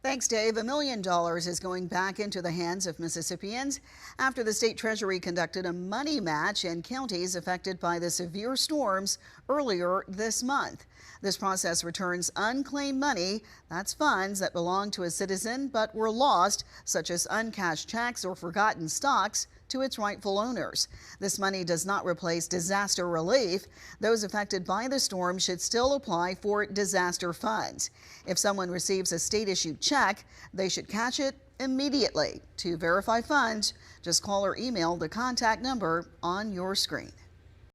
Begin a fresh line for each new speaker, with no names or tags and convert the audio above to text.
Thanks, Dave. $1 million is going back into the hands of Mississippians after the state treasury conducted a money match in counties affected by the severe storms earlier this month. This process returns unclaimed money. That's funds that belong to a citizen but were lost, such as uncashed checks or forgotten stocks, to its rightful owners. This money does not replace disaster relief. Those affected by the storm should still apply for disaster funds. If someone receives a state-issued check, they should cash it immediately. To verify funds, just call or email the contact number on your screen.